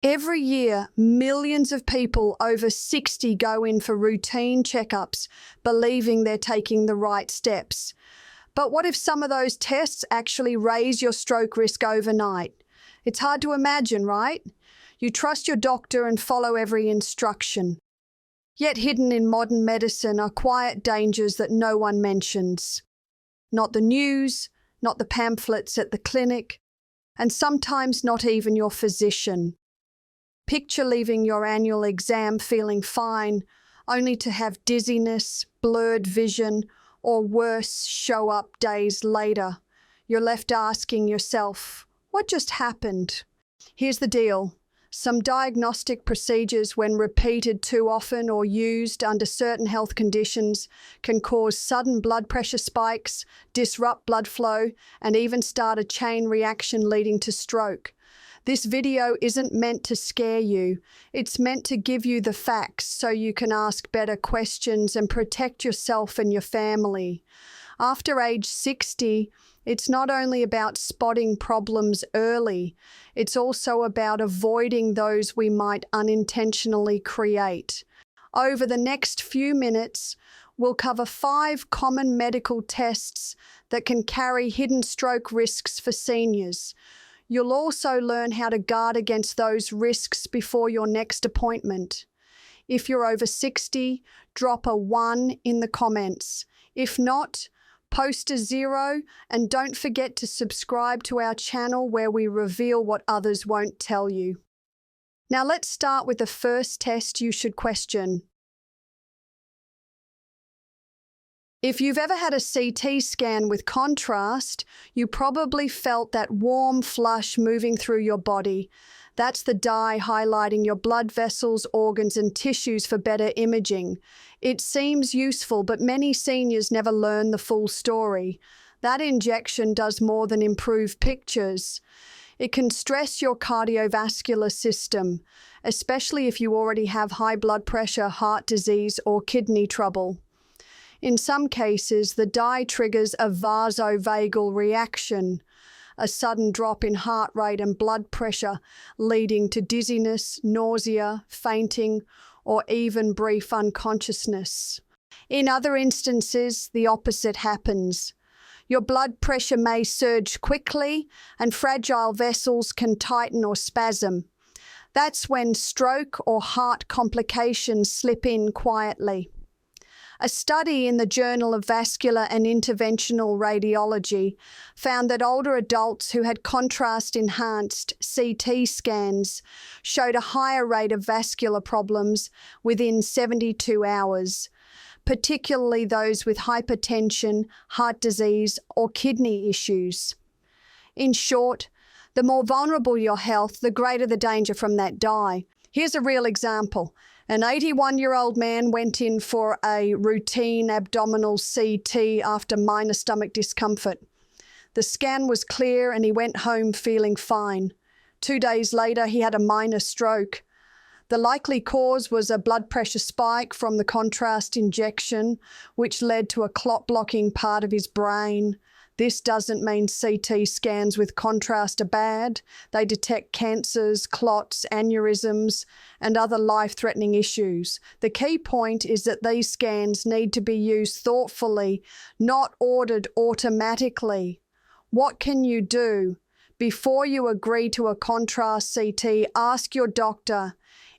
Every year, millions of people over 60 go in for routine checkups, believing they're taking the right steps. But what if some of those tests actually raise your stroke risk overnight? It's hard to imagine, right? You trust your doctor and follow every instruction. Yet hidden in modern medicine are quiet dangers that no one mentions. Not the news, not the pamphlets at the clinic, and sometimes not even your physician. Picture leaving your annual exam feeling fine, only to have dizziness, blurred vision, or worse, show up days later. You're left asking yourself, what just happened? Here's the deal. Some diagnostic procedures, when repeated too often or used under certain health conditions, can cause sudden blood pressure spikes, disrupt blood flow, and even start a chain reaction leading to stroke. This video isn't meant to scare you. It's meant to give you the facts so you can ask better questions and protect yourself and your family. After age 60, it's not only about spotting problems early, it's also about avoiding those we might unintentionally create. Over the next few minutes, we'll cover 5 common medical tests that can carry hidden stroke risks for seniors. You'll also learn how to guard against those risks before your next appointment. If you're over 60, drop a 1 in the comments. If not, post a 0, and don't forget to subscribe to our channel where we reveal what others won't tell you. Now let's start with the first test you should question. If you've ever had a CT scan with contrast, you probably felt that warm flush moving through your body. That's the dye highlighting your blood vessels, organs, and tissues for better imaging. It seems useful, but many seniors never learn the full story. That injection does more than improve pictures. It can stress your cardiovascular system, especially if you already have high blood pressure, heart disease, or kidney trouble. In some cases, the dye triggers a vasovagal reaction, a sudden drop in heart rate and blood pressure, leading to dizziness, nausea, fainting, or even brief unconsciousness. In other instances, the opposite happens. Your blood pressure may surge quickly, and fragile vessels can tighten or spasm. That's when stroke or heart complications slip in quietly. A study in the Journal of Vascular and Interventional Radiology found that older adults who had contrast-enhanced CT scans showed a higher rate of vascular problems within 72 hours, particularly those with hypertension, heart disease, or kidney issues. In short, the more vulnerable your health, the greater the danger from that dye. Here's a real example. An 81-year-old man went in for a routine abdominal CT after minor stomach discomfort. The scan was clear and he went home feeling fine. 2 days later, he had a minor stroke. The likely cause was a blood pressure spike from the contrast injection, which led to a clot-blocking part of his brain. This doesn't mean CT scans with contrast are bad. They detect cancers, clots, aneurysms, and other life-threatening issues. The key point is that these scans need to be used thoughtfully, not ordered automatically. What can you do? Before you agree to a contrast CT, ask your doctor,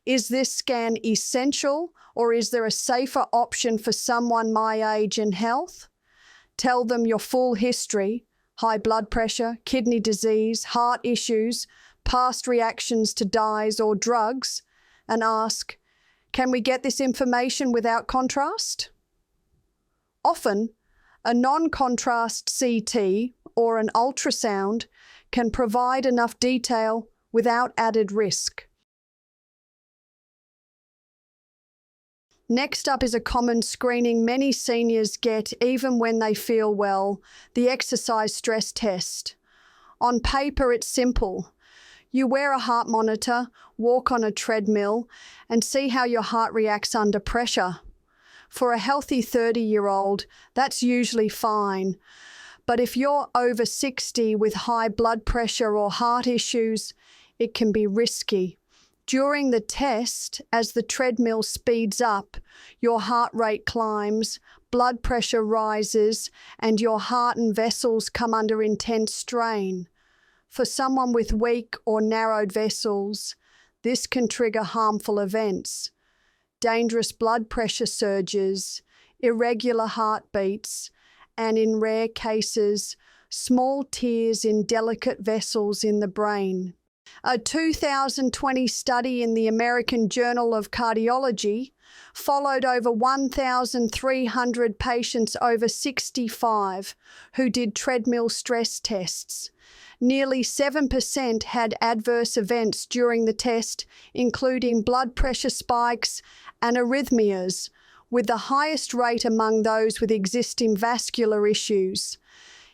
is this scan essential, or is there a safer option for someone my age and health? Tell them your full history, high blood pressure, kidney disease, heart issues, past reactions to dyes or drugs, and ask, can we get this information without contrast? Often, a non-contrast CT or an ultrasound can provide enough detail without added risk. Next up is a common screening many seniors get even when they feel well, the exercise stress test. On paper, it's simple. You wear a heart monitor, walk on a treadmill, and see how your heart reacts under pressure. For a healthy 30-year-old, that's usually fine. But if you're over 60 with high blood pressure or heart issues, it can be risky. During the test, as the treadmill speeds up, your heart rate climbs, blood pressure rises, and your heart and vessels come under intense strain. For someone with weak or narrowed vessels, this can trigger harmful events: dangerous blood pressure surges, irregular heartbeats, and in rare cases, small tears in delicate vessels in the brain. A 2020 study in the American Journal of Cardiology followed over 1,300 patients over 65 who did treadmill stress tests. Nearly 7% had adverse events during the test, including blood pressure spikes and arrhythmias, with the highest rate among those with existing vascular issues.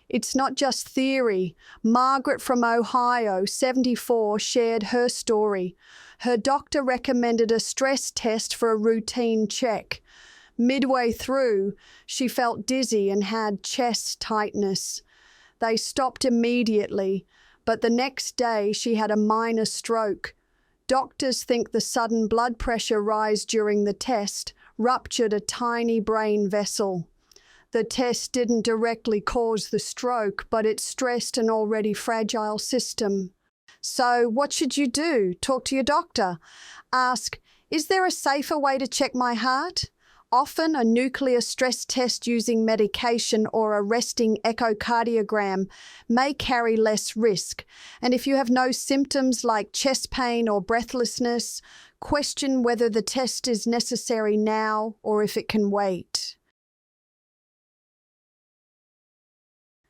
It's not just theory. Margaret from Ohio, 74, shared her story. Her doctor recommended a stress test for a routine check. Midway through, she felt dizzy and had chest tightness. They stopped immediately, but the next day she had a minor stroke. Doctors think the sudden blood pressure rise during the test ruptured a tiny brain vessel. The test didn't directly cause the stroke, but it stressed an already fragile system. So what should you do? Talk to your doctor. Ask, is there a safer way to check my heart? Often a nuclear stress test using medication or a resting echocardiogram may carry less risk. And if you have no symptoms like chest pain or breathlessness, question whether the test is necessary now or if it can wait.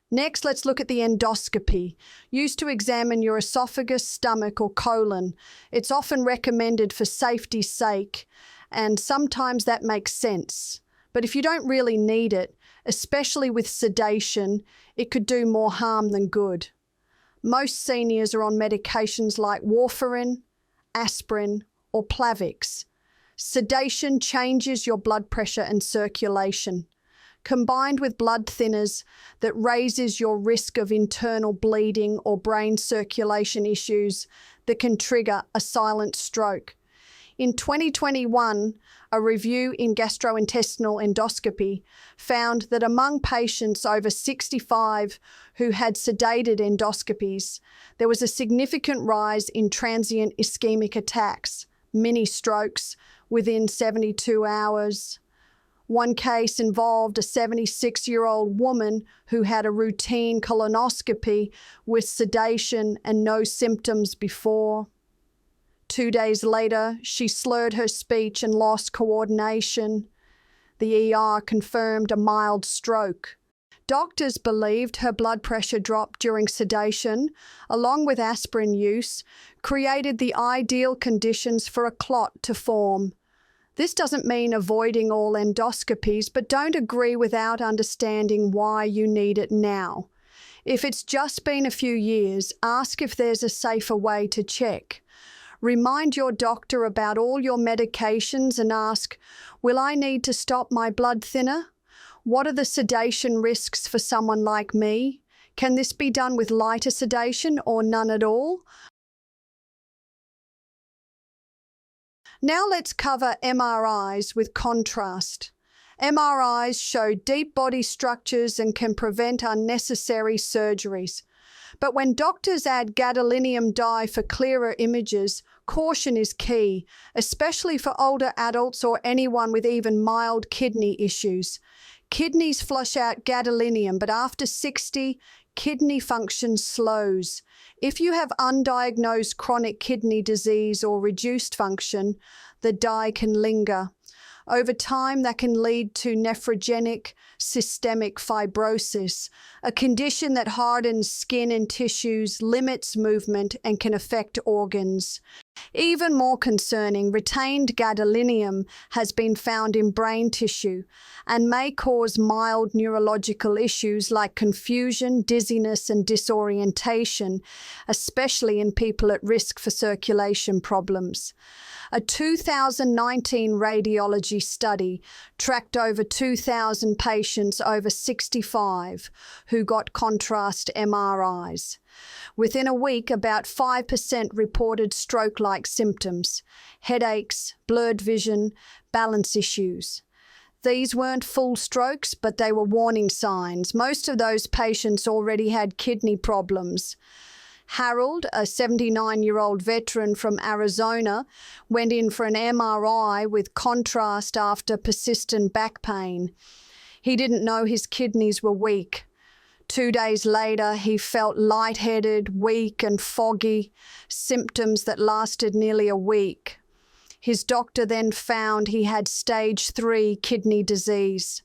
Next, let's look at the endoscopy, used to examine your esophagus, stomach, or colon. It's often recommended for safety's sake, and sometimes that makes sense. But if you don't really need it, especially with sedation, it could do more harm than good. Most seniors are on medications like warfarin, aspirin, or Plavix. Sedation changes your blood pressure and circulation, combined with blood thinners that raises your risk of internal bleeding or brain circulation issues that can trigger a silent stroke. In 2021, a review in gastrointestinal endoscopy found that among patients over 65 who had sedated endoscopies, there was a significant rise in transient ischemic attacks, mini strokes, within 72 hours. One case involved a 76-year-old woman who had a routine colonoscopy with sedation and no symptoms before. 2 days later, she slurred her speech and lost coordination. The ER confirmed a mild stroke. Doctors believed her blood pressure drop during sedation, along with aspirin use, created the ideal conditions for a clot to form. This doesn't mean avoiding all endoscopies, but don't agree without understanding why you need it now. If it's just been a few years, ask if there's a safer way to check. Remind your doctor about all your medications and ask, will I need to stop my blood thinner? What are the sedation risks for someone like me? Can this be done with lighter sedation or none at all? Now let's cover MRIs with contrast. MRIs show deep body structures and can prevent unnecessary surgeries. But when doctors add gadolinium dye for clearer images, caution is key, especially for older adults or anyone with even mild kidney issues. Kidneys flush out gadolinium, but after 60, kidney function slows. If you have undiagnosed chronic kidney disease or reduced function, the dye can linger. Over time, that can lead to nephrogenic systemic fibrosis, a condition that hardens skin and tissues, limits movement, and can affect organs. Even more concerning, retained gadolinium has been found in brain tissue and may cause mild neurological issues like confusion, dizziness, and disorientation, especially in people at risk for circulation problems. A 2019 radiology study tracked over 2,000 patients over 65 who got contrast MRIs. Within a week, about 5% reported stroke-like symptoms: headaches, blurred vision, balance issues. These weren't full strokes, but they were warning signs. Most of those patients already had kidney problems. Harold, a 79-year-old veteran from Arizona, went in for an MRI with contrast after persistent back pain. He didn't know his kidneys were weak. 2 days later, he felt lightheaded, weak and foggy, symptoms that lasted nearly a week. His doctor then found he had stage 3 kidney disease.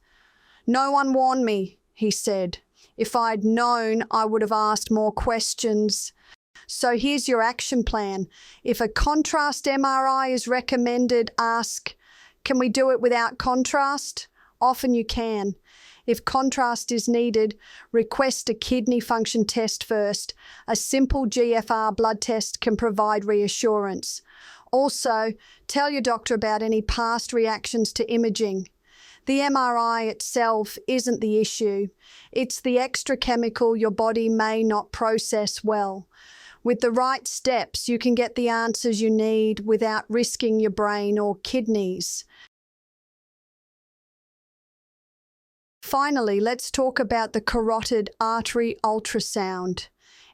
"No one warned me," he said. "If I'd known, I would have asked more questions." So here's your action plan. If a contrast MRI is recommended, ask, "Can we do it without contrast?" Often you can. If contrast is needed, request a kidney function test first. A simple GFR blood test can provide reassurance. Also, tell your doctor about any past reactions to imaging. The MRI itself isn't the issue. It's the extra chemical your body may not process well. With the right steps, you can get the answers you need without risking your brain or kidneys. Finally, let's talk about the carotid artery ultrasound.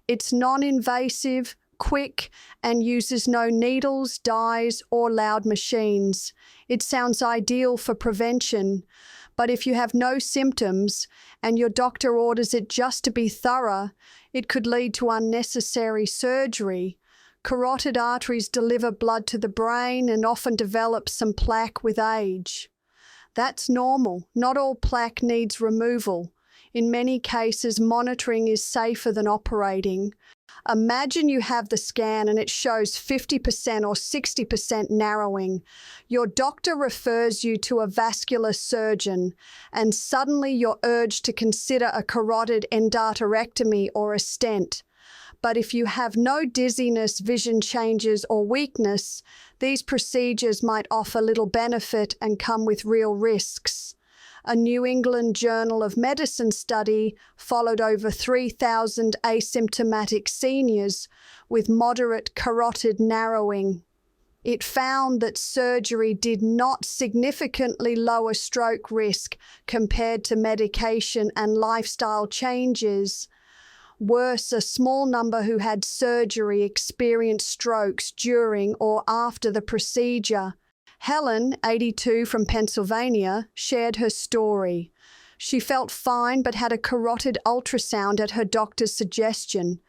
It's non-invasive, quick, and uses no needles, dyes, or loud machines. It sounds ideal for prevention, but if you have no symptoms and your doctor orders it just to be thorough, it could lead to unnecessary surgery. Carotid arteries deliver blood to the brain and often develop some plaque with age. That's normal. Not all plaque needs removal. In many cases, monitoring is safer than operating. Imagine you have the scan and it shows 50% or 60% narrowing. Your doctor refers you to a vascular surgeon, and suddenly you're urged to consider a carotid endarterectomy or a stent. But if you have no dizziness, vision changes, or weakness, these procedures might offer little benefit and come with real risks. A New England Journal of Medicine study followed over 3,000 asymptomatic seniors with moderate carotid narrowing. It found that surgery did not significantly lower stroke risk compared to medication and lifestyle changes. Worse, a small number who had surgery experienced strokes during or after the procedure. Helen, 82, from Pennsylvania, shared her story. She felt fine but had a carotid ultrasound at her doctor's suggestion.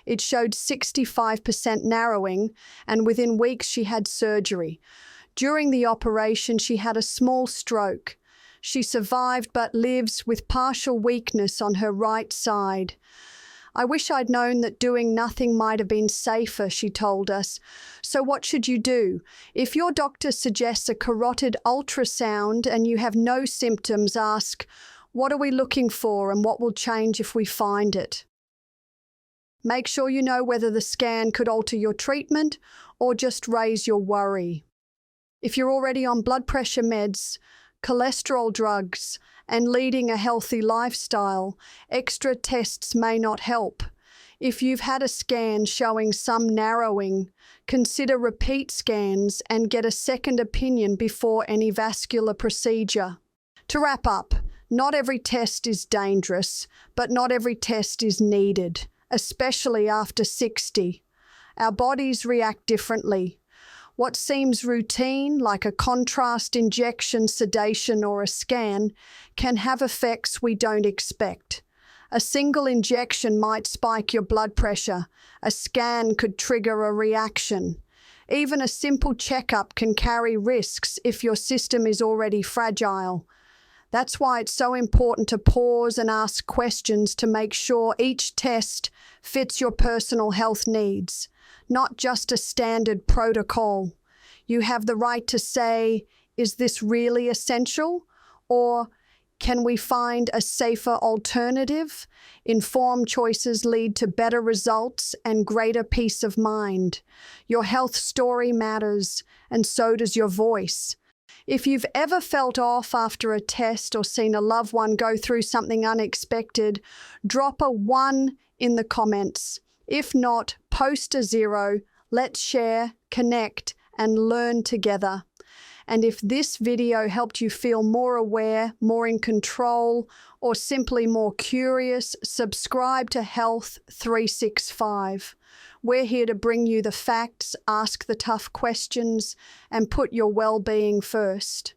It showed 65% narrowing, and within weeks she had surgery. During the operation, she had a small stroke. She survived but lives with partial weakness on her right side. "I wish I'd known that doing nothing might have been safer," she told us. So what should you do? If your doctor suggests a carotid ultrasound and you have no symptoms, ask, "What are we looking for and what will change if we find it?" Make sure you know whether the scan could alter your treatment or just raise your worry. If you're already on blood pressure meds, cholesterol drugs, and leading a healthy lifestyle, extra tests may not help. If you've had a scan showing some narrowing, consider repeat scans and get a second opinion before any vascular procedure. To wrap up, not every test is dangerous, but not every test is needed, especially after 60. Our bodies react differently. What seems routine, like a contrast injection, sedation, or a scan, can have effects we don't expect. A single injection might spike your blood pressure. A scan could trigger a reaction. Even a simple checkup can carry risks if your system is already fragile. That's why it's so important to pause and ask questions to make sure each test fits your personal health needs, not just a standard protocol. You have the right to say, "Is this really essential?" Or, "Can we find a safer alternative?" Informed choices lead to better results and greater peace of mind. Your health story matters, and so does your voice. If you've ever felt off after a test or seen a loved one go through something unexpected, drop a 1 in the comments. If not, post a 0. Let's share, connect, and learn together. And if this video helped you feel more aware, more in control, or simply more curious, subscribe to Health 365. We're here to bring you the facts, ask the tough questions, and put your well-being first.